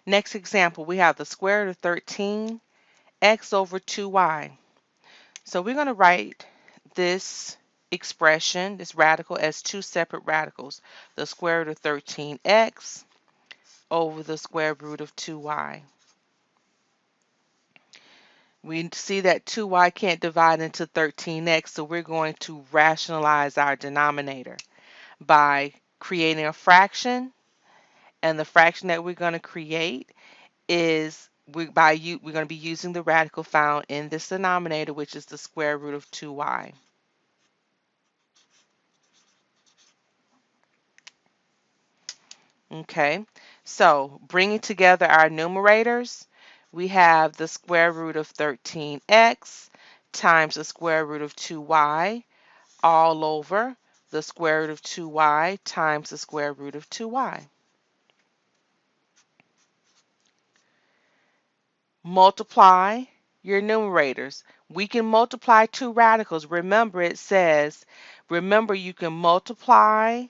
Next example, we have the square root of 13 x over 2y. So we're going to write this expression, this radical, as two separate radicals. The square root of 13x over the square root of 2y. We see that 2y can't divide into 13x, so we're going to rationalize our denominator by creating a fraction, and the fraction that we're going to create is we're going to be using the radical found in this denominator, which is the square root of 2y. Okay, so bringing together our numerators, we have the square root of 13x times the square root of 2y all over the square root of 2y times the square root of 2y. Multiply your numerators. We can multiply two radicals. Remember, it says, remember you can multiply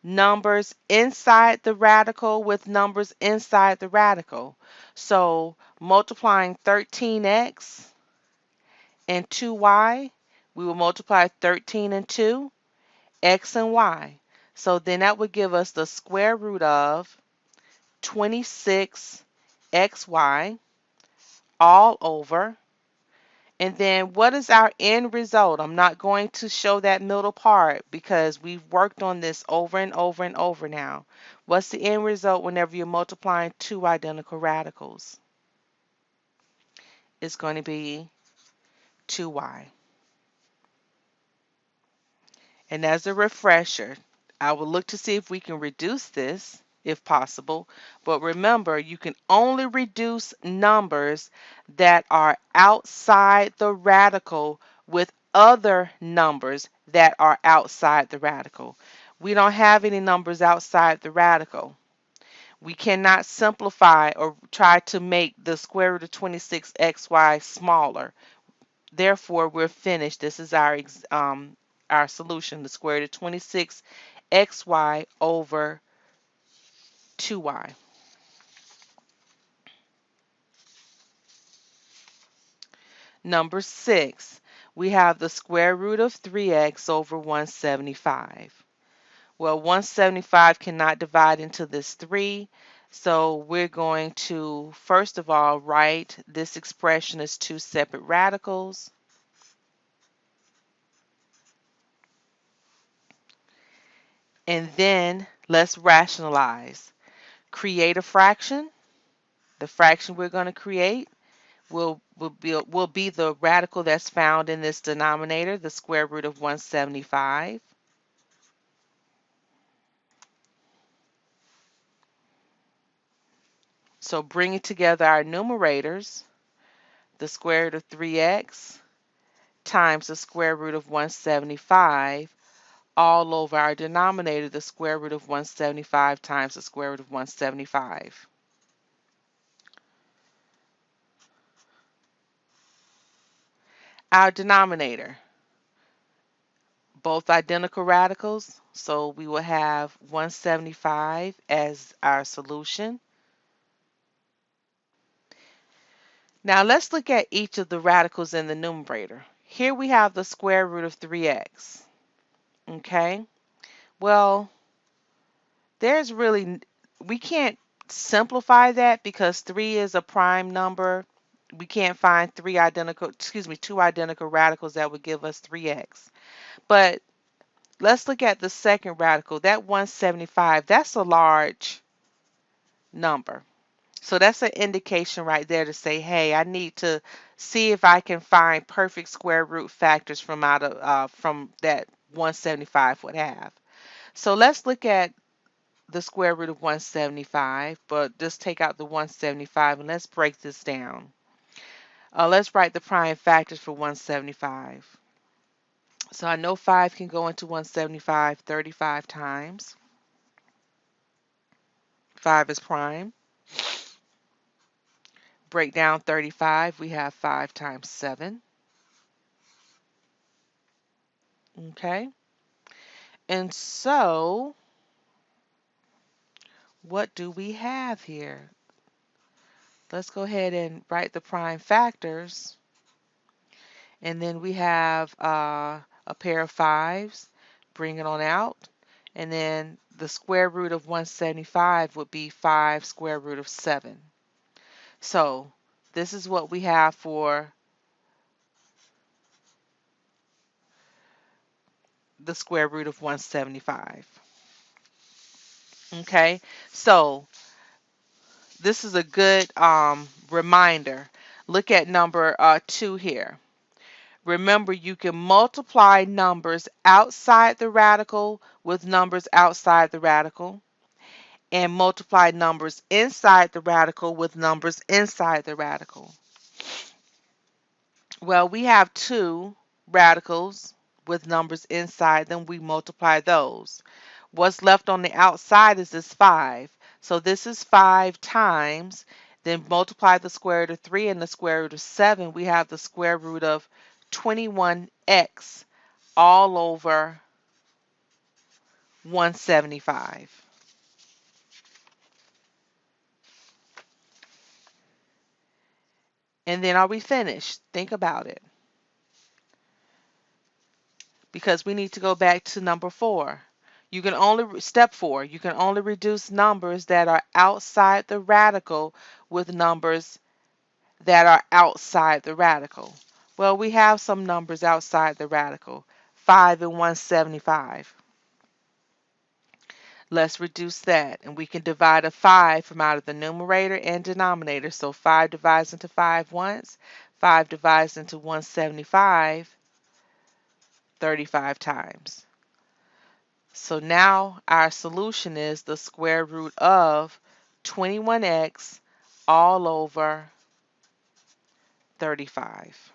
numbers inside the radical with numbers inside the radical. So multiplying 13x and 2y, we will multiply 13 and 2, x and y. So then that would give us the square root of 26xy all over. And then what is our end result? I'm not going to show that middle part because we've worked on this over and over and over now. What's the end result whenever you're multiplying two identical radicals? It's going to be 2y. And as a refresher, I will look to see if we can reduce this if possible. But remember, you can only reduce numbers that are outside the radical with other numbers that are outside the radical. We don't have any numbers outside the radical. We cannot simplify or try to make the square root of 26xy smaller. Therefore, we're finished. This is our solution, the square root of 26xy over 2y. Number 6, we have the square root of 3x over 175. Well, 175 cannot divide into this 3, so we're going to, first of all, write this expression as two separate radicals. And then let's rationalize. Create a fraction. The fraction we're going to create will be the radical that's found in this denominator, the square root of 175. So bringing together our numerators, the square root of 3x times the square root of 175 all over our denominator, the square root of 175 times the square root of 175. Our denominator, both identical radicals, so we will have 175 as our solution. Now let's look at each of the radicals in the numerator. Here we have the square root of 3x. Okay, well, we can't simplify that because 3 is a prime number. We can't find two identical radicals that would give us 3x. But let's look at the second radical, that 175, that's a large number. So that's an indication right there to say, hey, I need to see if I can find perfect square root factors from that 175 would have. So let's look at the square root of 175, but just take out the 175 and let's break this down. Let's write the prime factors for 175. So I know 5 can go into 175 35 times. 5 is prime. Break down 35, we have 5 times 7. Okay. And so, what do we have here? Let's go ahead and write the prime factors. And then we have a pair of 5s. Bring it on out. And then the square root of 175 would be 5 square root of 7. So this is what we have for the square root of 175. Okay, so this is a good reminder. Look at number 2 here. Remember, you can multiply numbers outside the radical with numbers outside the radical, and multiply numbers inside the radical with numbers inside the radical. Well, we have 2 radicals with numbers inside them. We multiply those. What's left on the outside is this 5. So this is 5 times. Then multiply the square root of 3 and the square root of 7. We have the square root of 21x all over 175. And then are we finished? Think about it. Because we need to go back to number 4. You can only, step 4, you can only reduce numbers that are outside the radical with numbers that are outside the radical. Well, we have some numbers outside the radical, 5 and 175. Let's reduce that, and we can divide a 5 from out of the numerator and denominator. So 5 divides into 5 once, 5 divides into 175 35 times. So now our solution is the square root of 21x all over 35.